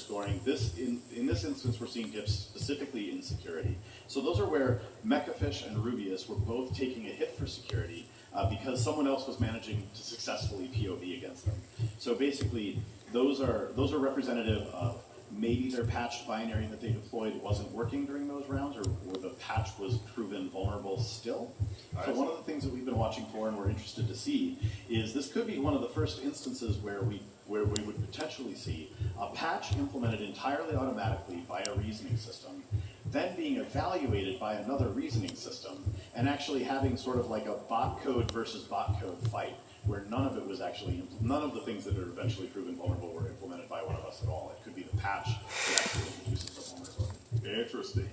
scoring. In this instance, we're seeing dips specifically in security. So those are where Mechafish and Rubius were both taking a hit for security because someone else was managing to successfully POV against them. So basically, those are representative of maybe their patched binary that they deployed wasn't working during those rounds, or the patch was proven vulnerable still. So one of the things that we've been watching for and we're interested to see is this could be one of the first instances where we would potentially see a patch implemented entirely automatically by a reasoning system, then being evaluated by another reasoning system, and actually having sort of like a bot code versus bot code fight, where none of the things that are eventually proven vulnerable were implemented by one of us at all. It could be the patch that actually introduces the vulnerability. Interesting.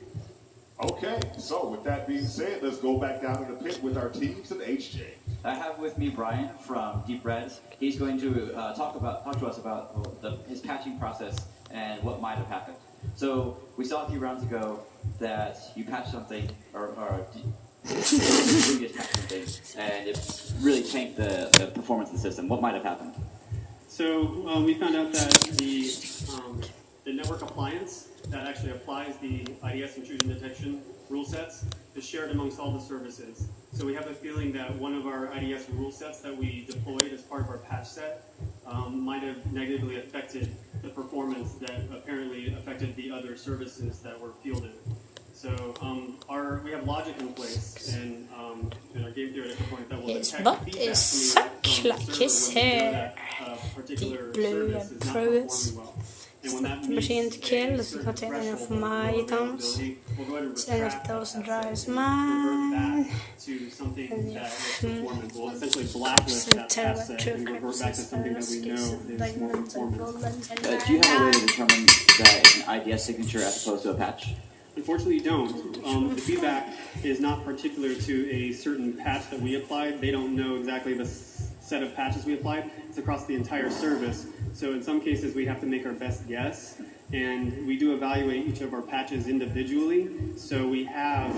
Okay, so with that being said, let's go back down to the pit with our teams and HJ. I have with me Brian from Deep Reds. He's going to talk to us about his patching process and what might have happened. So we saw a few rounds ago that you patched something, or previous patched something, and it really tanked the performance of the system. What might have happened? So we found out that the network appliance that actually applies the IDS intrusion detection rule sets is shared amongst all the services. So we have a feeling that one of our IDS rule sets that we deployed as part of our patch set might have negatively affected the performance that apparently affected the other services that were fielded. So we have logic in place and our game theory component that will detect the feedback from the server when that particular service is not performing well. Machine to kill, so put it in for my items. Send off those drives mine. To something that is performance. We'll essentially blacklist that patch set and revert back to something that we know is more performance. Do you have a way to determine that it's an IDS signature as opposed to a patch? Unfortunately, you don't. The feedback is not particular to a certain patch that we applied. They don't know exactly the set of patches we applied. It's across the entire service. So in some cases, we have to make our best guess. And we do evaluate each of our patches individually. So we have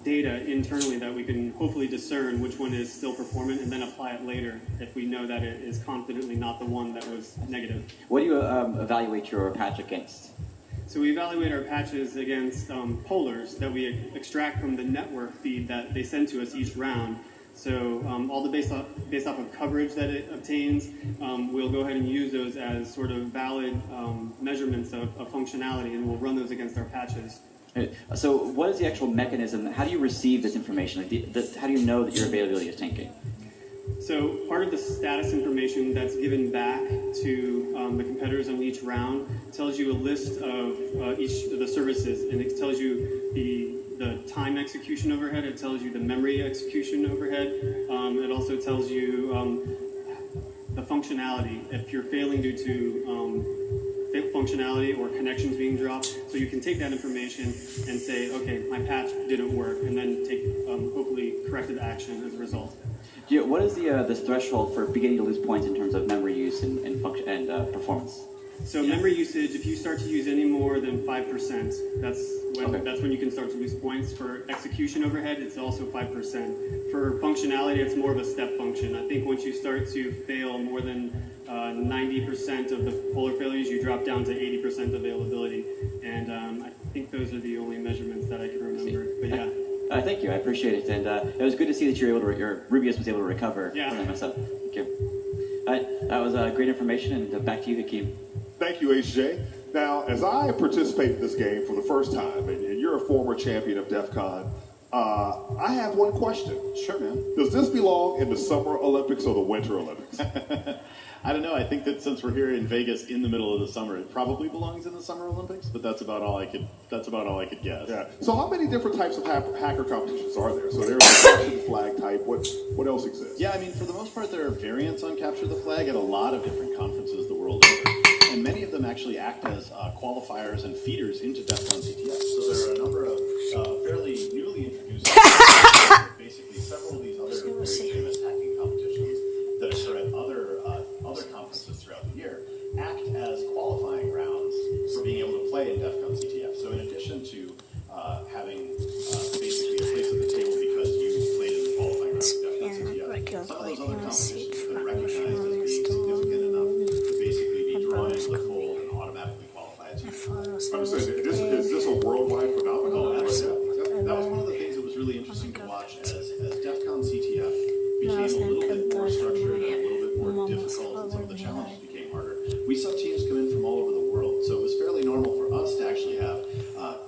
data internally that we can hopefully discern which one is still performant and then apply it later if we know that it is confidently not the one that was negative. What do you evaluate your patch against? So we evaluate our patches against polars that we extract from the network feed that they send to us each round. So all the based off of coverage that it obtains, we'll go ahead and use those as sort of valid measurements of functionality, and we'll run those against our patches. So what is the actual mechanism? How do you receive this information? How do you know that your availability is tanking? So part of the status information that's given back to the competitors on each round tells you a list of each of the services, and it tells you the time execution overhead, it tells you the memory execution overhead, it also tells you the functionality, if you're failing due to functionality or connections being dropped. So you can take that information and say, okay, my patch didn't work, and then take hopefully corrective action as a result. What is the threshold for beginning to lose points in terms of memory use and function and performance? So memory usage, if you start to use any more than 5%, that's when you can start to lose points. For execution overhead, it's also 5%. For functionality, it's more of a step function. I think once you start to fail more than 90% of the polar failures, you drop down to 80% availability. And I think those are the only measurements that I can remember. But yeah. Thank you, I appreciate it, and it was good to see that your Rubius was able to recover from that mess up. Thank you. That was great information, and back to you, Hakeem. Thank you, HJ. Now, as I participate in this game for the first time, and you're a former champion of DEFCON, I have one question. Sure, man. Does this belong in the Summer Olympics or the Winter Olympics? I don't know. I think that since we're here in Vegas in the middle of the summer, it probably belongs in the Summer Olympics. But that's about all I could. That's about all I could guess. Yeah. So how many different types of hacker competitions are there? So there's a capture the flag type. What else exists? Yeah, I mean, for the most part, there are variants on capture the flag at a lot of different conferences the world over, and many of them actually act as qualifiers and feeders into defcon CTF. So there are a number of fairly newly introduced, basically several of these other very famous hacking competitions that occur at other conferences throughout the year act as qualifying grounds for being able to play in defcon CTF. So in addition to having basically a place at the table because you played in the qualifying rounds of defcon CTF, some of those other competitions have been recognized as being significant enough to basically be drawn into the fold and automatically qualify as Understand, is this a worldwide phenomenon? Oh, Like absolutely. that? That was one of the things that was really interesting to watch as DEFCON CTF became a little bit more structured and a little bit more difficult, and some of the challenges became harder. We saw teams come in from all over the world, so it was fairly normal for us to actually have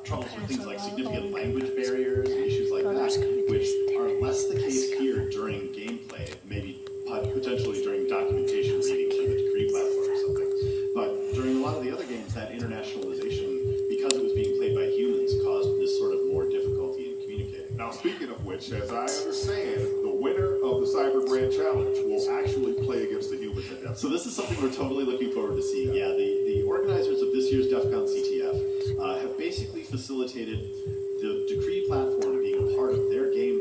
troubles with things like significant language barriers and issues like that, which are less the case here during gameplay, maybe potentially during documentation reading through the decree platform or something. But during a lot of the other games, that internationalization, because it was being played by humans, caused this sort of more difficulty in communicating. Now, speaking of which, as I understand, the winner of the Cyber Brand Challenge will actually play against the humans at DEFCON. So this is something we're totally looking forward to seeing. Yeah, the organizers of this year's DEFCON CTF have basically facilitated the decree platform being a part of their game